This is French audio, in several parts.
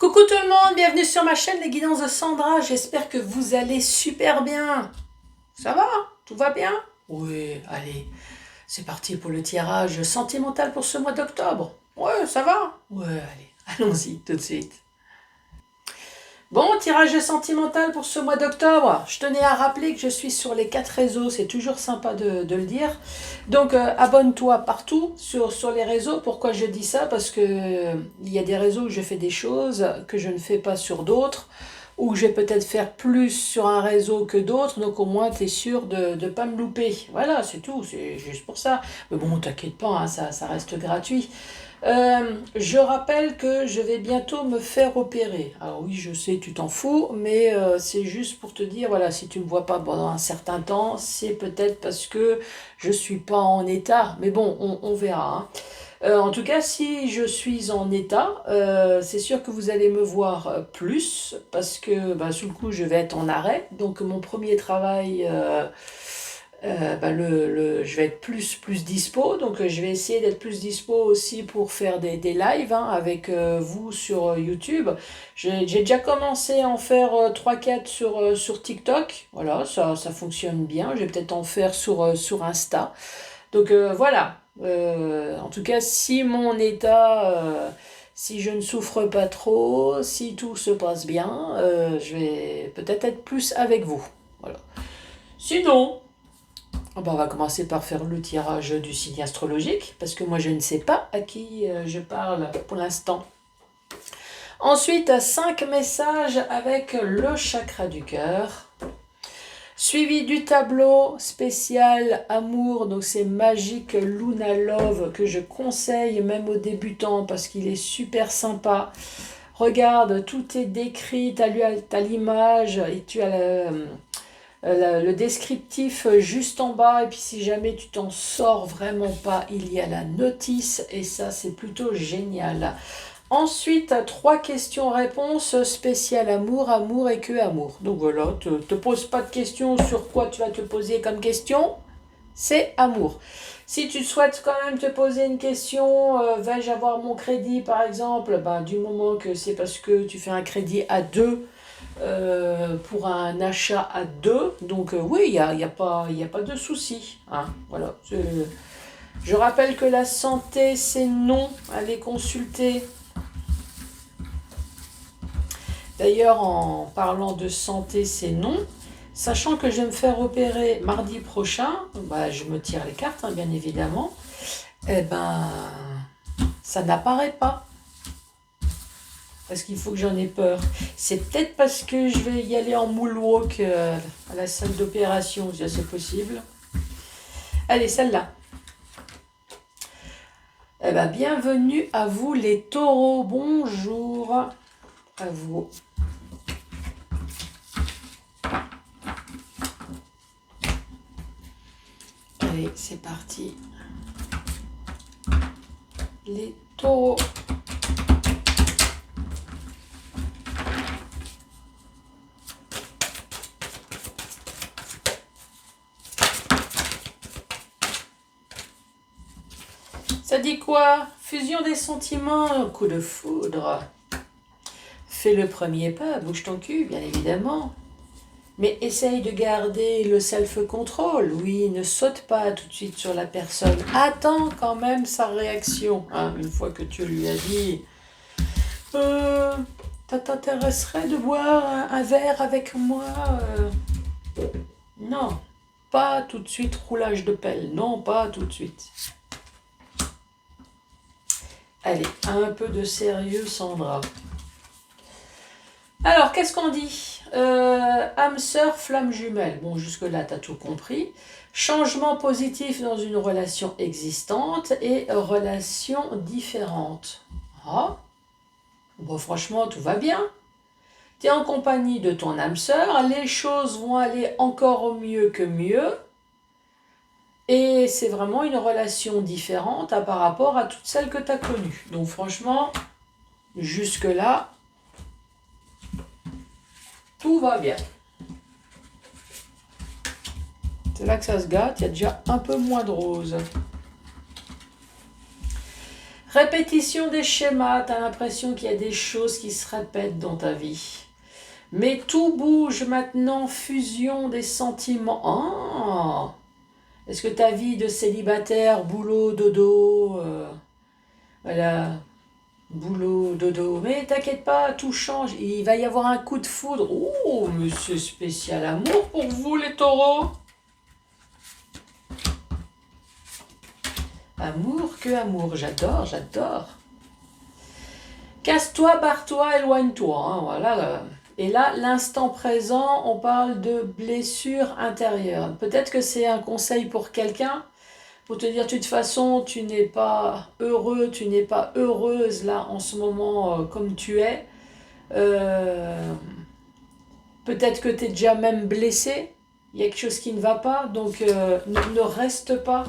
Coucou tout le monde, bienvenue sur ma chaîne Les Guidances de Sandra, j'espère que vous allez super bien. Ça va? Tout va bien? Oui, allez, c'est parti pour le tirage sentimental pour ce mois d'octobre. Ouais, ça va? Ouais, allez, allons-y tout de suite. Bon, tirage sentimental pour ce mois d'octobre. Je tenais à rappeler que je suis sur les 4 réseaux, c'est toujours sympa de le dire. Donc abonne-toi partout sur les réseaux. Pourquoi je dis ça? Parce que il y a des réseaux où je fais des choses que je ne fais pas sur d'autres, ou je vais peut-être faire plus sur un réseau que d'autres, donc au moins tu es sûr de ne pas me louper. Voilà, c'est tout, c'est juste pour ça. Mais bon, t'inquiète pas, hein, ça reste gratuit. Je rappelle que je vais bientôt me faire opérer. Alors oui, je sais, tu t'en fous, mais c'est juste pour te dire, voilà, si tu ne me vois pas pendant un certain temps, c'est peut-être parce que je ne suis pas en état. Mais bon, on verra, hein. En tout cas, si je suis en état, c'est sûr que vous allez me voir plus, parce que bah, sous le coup, je vais être en arrêt. Donc mon premier travail... je vais être plus dispo, donc je vais essayer d'être plus dispo aussi pour faire des lives, hein, avec vous sur YouTube. J'ai déjà commencé à en faire 3-4 sur TikTok, voilà, ça fonctionne bien. Je vais peut-être en faire sur Insta. Donc voilà. En tout cas, si mon état, si je ne souffre pas trop, si tout se passe bien, je vais peut-être être plus avec vous. Voilà. Sinon, on va commencer par faire le tirage du signe astrologique, parce que moi je ne sais pas à qui je parle pour l'instant. Ensuite, 5 messages avec le chakra du cœur, suivi du tableau spécial amour, donc c'est Magic Luna Love, que je conseille même aux débutants parce qu'il est super sympa. Regarde, tout est décrit, tu as l'image et tu as le descriptif juste en bas, et puis si jamais tu t'en sors vraiment pas, il y a la notice, et ça c'est plutôt génial. Ensuite, 3 questions-réponses spéciales amour, amour et que amour. Donc voilà, te pose pas de questions sur quoi tu vas te poser comme question, c'est amour. Si tu souhaites quand même te poser une question, vais-je avoir mon crédit par exemple, du moment que c'est parce que tu fais un crédit à 2, pour un achat à 2, donc oui, il y a pas de souci, hein, voilà. Je rappelle que la santé c'est non, allez consulter. D'ailleurs, en parlant de santé c'est non, sachant que je vais me faire opérer mardi prochain, je me tire les cartes, hein, bien évidemment, eh ben ça n'apparaît pas. Parce qu'il faut que j'en ai peur. C'est peut-être parce que je vais y aller en moonwalk à la salle d'opération, si c'est possible. Allez, celle-là. Eh ben, bienvenue à vous les taureaux. Bonjour à vous. Allez, c'est parti. Les taureaux. Ça dit quoi? Fusion des sentiments, coup de foudre. Fais le premier pas, bouge ton cul, bien évidemment. Mais essaye de garder le self-control. Oui, ne saute pas tout de suite sur la personne. Attends quand même sa réaction, hein, une fois que tu lui as dit ça t'intéresserait de boire un verre avec moi Non, pas tout de suite roulage de pelle. Non, pas tout de suite. Allez, un peu de sérieux, Sandra. Alors, qu'est-ce qu'on dit? Âme sœur, flamme jumelle. Bon, jusque-là, tu as tout compris. Changement positif dans une relation existante et relation différente. Ah, bon, franchement, tout va bien. Tu es en compagnie de ton âme sœur. Les choses vont aller encore mieux que mieux. Et c'est vraiment une relation différente par rapport à toutes celles que tu as connues. Donc, franchement, jusque-là, tout va bien. C'est là que ça se gâte, il y a déjà un peu moins de rose. Répétition des schémas, tu as l'impression qu'il y a des choses qui se répètent dans ta vie. Mais tout bouge maintenant, fusion des sentiments. Ah, est-ce que ta vie de célibataire, boulot, dodo, voilà, boulot, dodo. Mais t'inquiète pas, tout change. Il va y avoir un coup de foudre. Oh, monsieur spécial amour pour vous, les taureaux. Amour que amour. J'adore, j'adore. Casse-toi, barre-toi, éloigne-toi. Hein, voilà. Et là, l'instant présent, on parle de blessure intérieure. Peut-être que c'est un conseil pour quelqu'un. Pour te dire, de toute façon, tu n'es pas heureux, tu n'es pas heureuse là en ce moment comme tu es. Euh, Peut-être que tu es déjà même blessé, il y a quelque chose qui ne va pas, donc ne reste pas.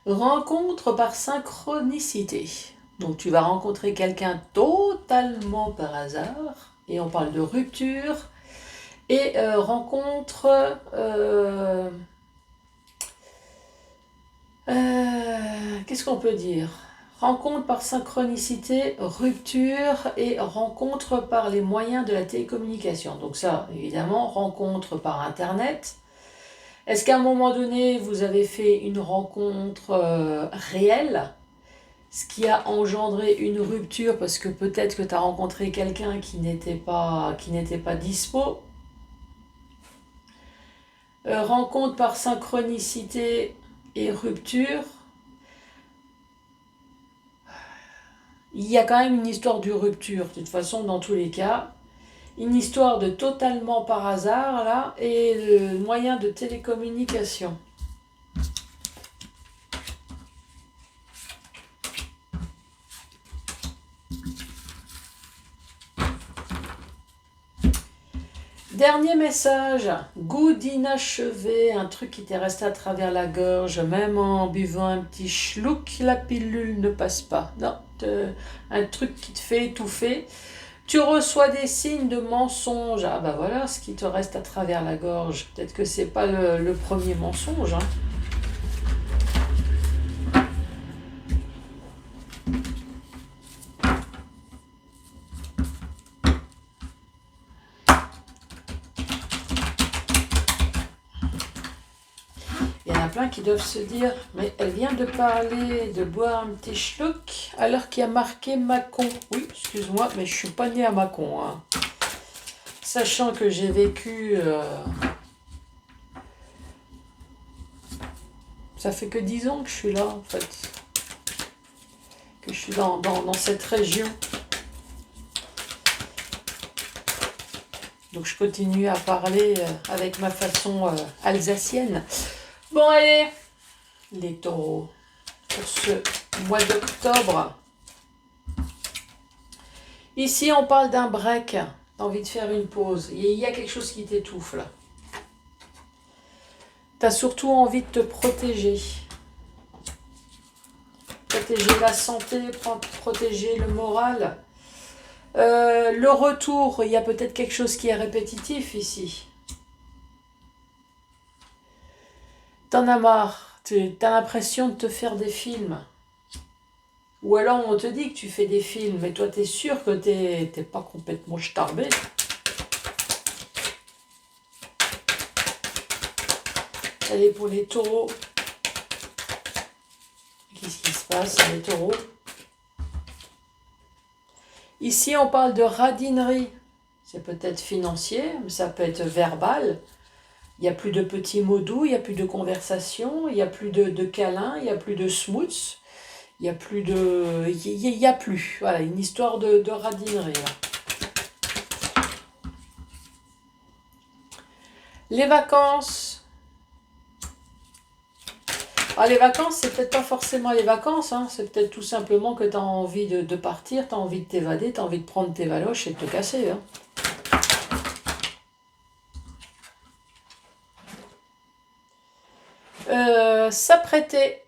Rencontre par synchronicité. Donc tu vas rencontrer quelqu'un totalement par hasard, et on parle de rupture, et rencontre... qu'est-ce qu'on peut dire? Rencontre par synchronicité, rupture et rencontre par les moyens de la télécommunication. Donc ça, évidemment, rencontre par Internet. Est-ce qu'à un moment donné, vous avez fait une rencontre réelle, ce qui a engendré une rupture parce que peut-être que tu as rencontré quelqu'un qui n'était pas dispo? Rencontre par synchronicité et rupture. Il y a quand même une histoire de rupture, de toute façon, dans tous les cas. Une histoire de totalement par hasard, là, et le moyen de télécommunication. Dernier message, goût d'inachevé, un truc qui t'est resté à travers la gorge, même en buvant un petit schluck, la pilule ne passe pas. Non, un truc qui te fait étouffer. Tu reçois des signes de mensonge. Ah bah voilà ce qui te reste à travers la gorge. Peut-être que c'est pas le premier mensonge. Hein. Il y en a plein qui doivent se dire, mais elle vient de parler de boire un petit schluck alors qu'il y a marqué Mâcon. Oui, excuse-moi, mais je suis pas née à Mâcon. Hein. Sachant que j'ai vécu... ça fait que 10 ans que je suis là, en fait. Que je suis dans cette région. Donc je continue à parler avec ma façon alsacienne. Bon, allez, les taureaux, pour ce mois d'octobre. Ici, on parle d'un break. T'as envie de faire une pause. Il y a quelque chose qui t'étouffe, là. T'as surtout envie de te protéger. Protéger la santé, protéger le moral. Le retour, il y a peut-être quelque chose qui est répétitif ici. T'en as marre, t'as l'impression de te faire des films. Ou alors on te dit que tu fais des films, mais toi t'es sûr que t'es pas complètement starbé. Allez, pour les taureaux. Qu'est-ce qui se passe, les taureaux? Ici on parle de radinerie. C'est peut-être financier, mais ça peut être verbal. Il n'y a plus de petits mots doux, il n'y a plus de conversation, il n'y a plus de câlins, il n'y a plus de smooths, il n'y a plus de... Il n'y a plus. Voilà, une histoire de radinerie. Là. Les vacances. Ah, les vacances, c'est peut-être pas forcément les vacances, hein. C'est peut-être tout simplement que tu as envie de partir, tu as envie de t'évader, tu as envie de prendre tes valoches et de te casser. Hein. S'apprêter.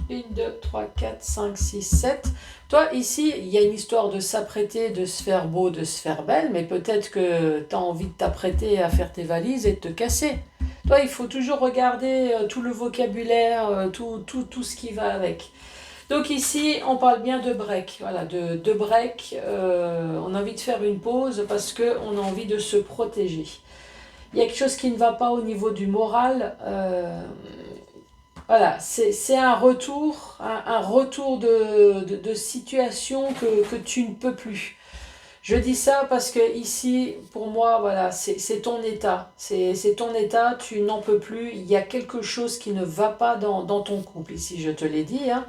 1, 2, 3, 4, 5, 6, 7. Toi, ici, il y a une histoire de s'apprêter, de se faire beau, de se faire belle, mais peut-être que tu as envie de t'apprêter à faire tes valises et de te casser. Toi, il faut toujours regarder tout le vocabulaire, tout ce qui va avec. Donc ici, on parle bien de break. Voilà, de break. On a envie de faire une pause parce qu'on a envie de se protéger. Il y a quelque chose qui ne va pas au niveau du moral. Voilà, c'est un retour, un retour de situation que tu ne peux plus. Je dis ça parce que ici, pour moi, voilà, c'est ton état. C'est ton état, tu n'en peux plus. Il y a quelque chose qui ne va pas dans ton couple. Ici, je te l'ai dit, hein.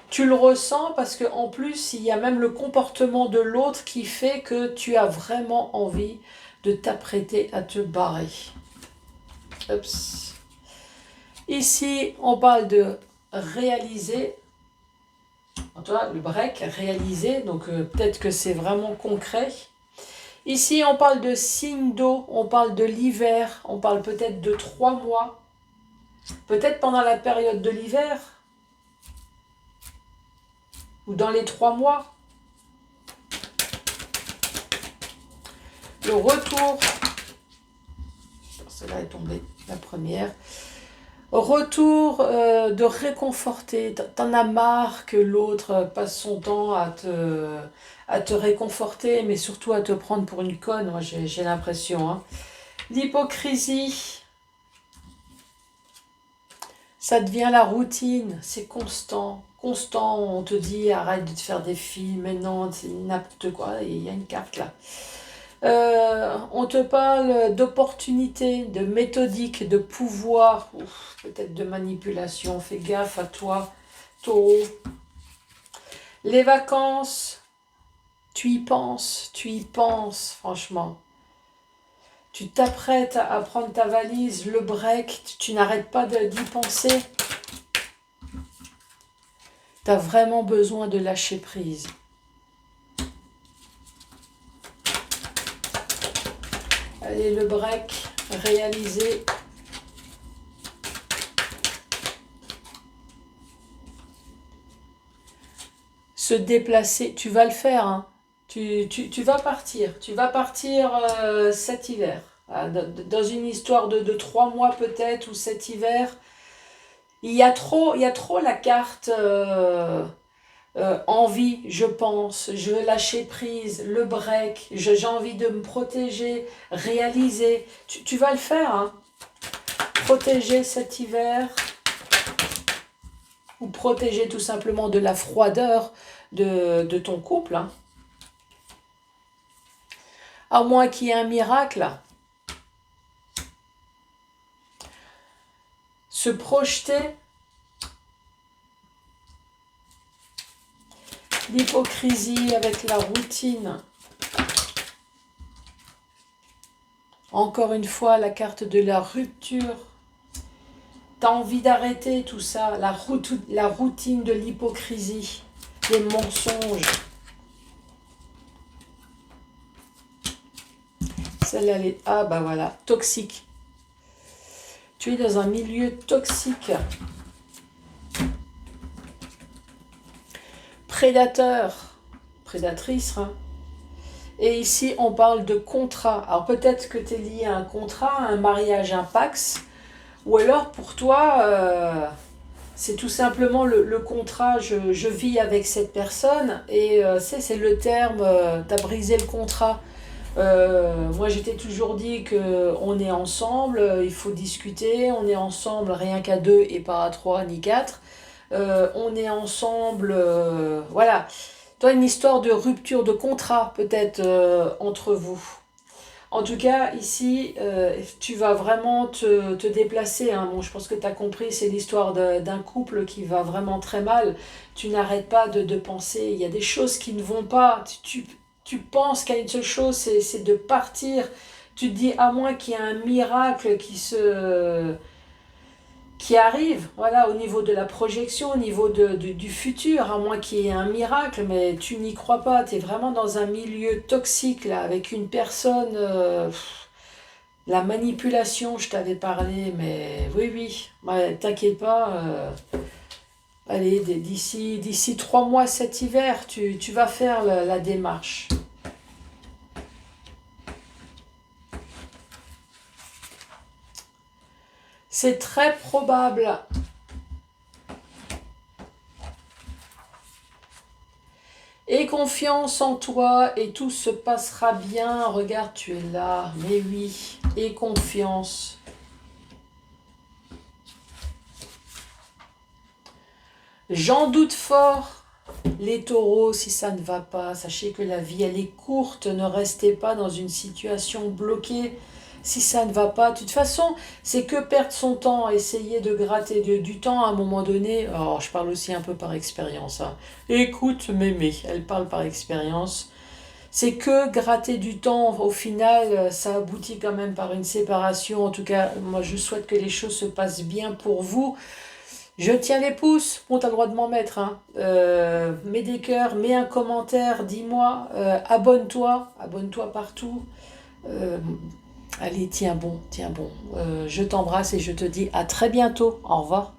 Tu le ressens parce qu'en plus, il y a même le comportement de l'autre qui fait que tu as vraiment envie de t'apprêter à te barrer. Oups. Ici, on parle de réaliser. Toi, le break, réaliser, donc peut-être que c'est vraiment concret. Ici, on parle de signe d'eau, on parle de l'hiver, on parle peut-être de 3 mois. Peut-être pendant la période de l'hiver, ou dans les 3 mois. Le retour, celle-là est tombée, la première. Retour de réconforter. T'en as marre que l'autre passe son temps à te réconforter, mais surtout à te prendre pour une conne, moi j'ai l'impression. Hein. L'hypocrisie, ça devient la routine, c'est constant. Constant, on te dit arrête de te faire des films, mais non, c'est n'importe quoi, il y a une carte là. On te parle d'opportunité, de méthodique, de pouvoir, peut-être de manipulation. Fais gaffe à toi, taureau. Les vacances, tu y penses, franchement. Tu t'apprêtes à prendre ta valise, le break, tu n'arrêtes pas d'y penser. Tu as vraiment besoin de lâcher prise. Allez, le break réalisé. Se déplacer, tu vas le faire, hein. Tu vas partir. Tu vas partir cet hiver. Dans une histoire de 3 mois peut-être, ou cet hiver. Il y a trop la carte envie, je pense, je veux lâcher prise, le break, j'ai envie de me protéger, réaliser. Tu vas le faire, hein. Protéger cet hiver, ou protéger tout simplement de la froideur de ton couple. Hein. À moins qu'il y ait un miracle. Se projeter. L'hypocrisie avec la routine. Encore une fois, la carte de la rupture. Tu as envie d'arrêter tout ça, la routine de l'hypocrisie, les mensonges. Celle-là, elle est... Ah, bah voilà, toxique. Tu es dans un milieu toxique. Prédateur, prédatrice. Hein. Et ici, on parle de contrat. Alors peut-être que tu es lié à un contrat, un mariage, un pax. Ou alors pour toi, c'est tout simplement le contrat, je vis avec cette personne. Et c'est le terme, tu as brisé le contrat. Moi, j'étais toujours dit qu'on est ensemble, il faut discuter, on est ensemble rien qu'à 2 et pas à 3 ni 4. On est ensemble, voilà. Toi, une histoire de rupture de contrat peut-être entre vous. En tout cas, ici, tu vas vraiment te déplacer. Hein. Bon, je pense que tu as compris, c'est l'histoire d'un couple qui va vraiment très mal. Tu n'arrêtes pas de penser. Il y a des choses qui ne vont pas. Tu penses qu'à une seule chose, c'est de partir. Tu te dis, à moins qu'il y ait un miracle qui arrive, voilà, au niveau de la projection, au niveau du futur, à moins qu'il y ait un miracle, mais tu n'y crois pas, tu es vraiment dans un milieu toxique, là, avec une personne, la manipulation, je t'avais parlé, mais oui, ouais, t'inquiète pas, Allez, d'ici 3 mois cet hiver, tu vas faire la démarche. C'est très probable. Aie confiance en toi et tout se passera bien. Regarde, tu es là. Mais oui, aie confiance. J'en doute fort. Les taureaux, si ça ne va pas, sachez que la vie, elle est courte. Ne restez pas dans une situation bloquée. Si ça ne va pas, de toute façon, c'est que perdre son temps, essayer de gratter du temps à un moment donné. Alors, je parle aussi un peu par expérience. Hein. Écoute, mémé, elle parle par expérience. C'est que gratter du temps, au final, ça aboutit quand même par une séparation. En tout cas, moi, je souhaite que les choses se passent bien pour vous. Je tiens les pouces. Bon, t'as le droit de m'en mettre. Hein. Mets des cœurs, mets un commentaire, dis-moi. Abonne-toi. Abonne-toi partout. Euh, Allez, tiens bon, tiens bon. Je t'embrasse et je te dis à très bientôt. Au revoir.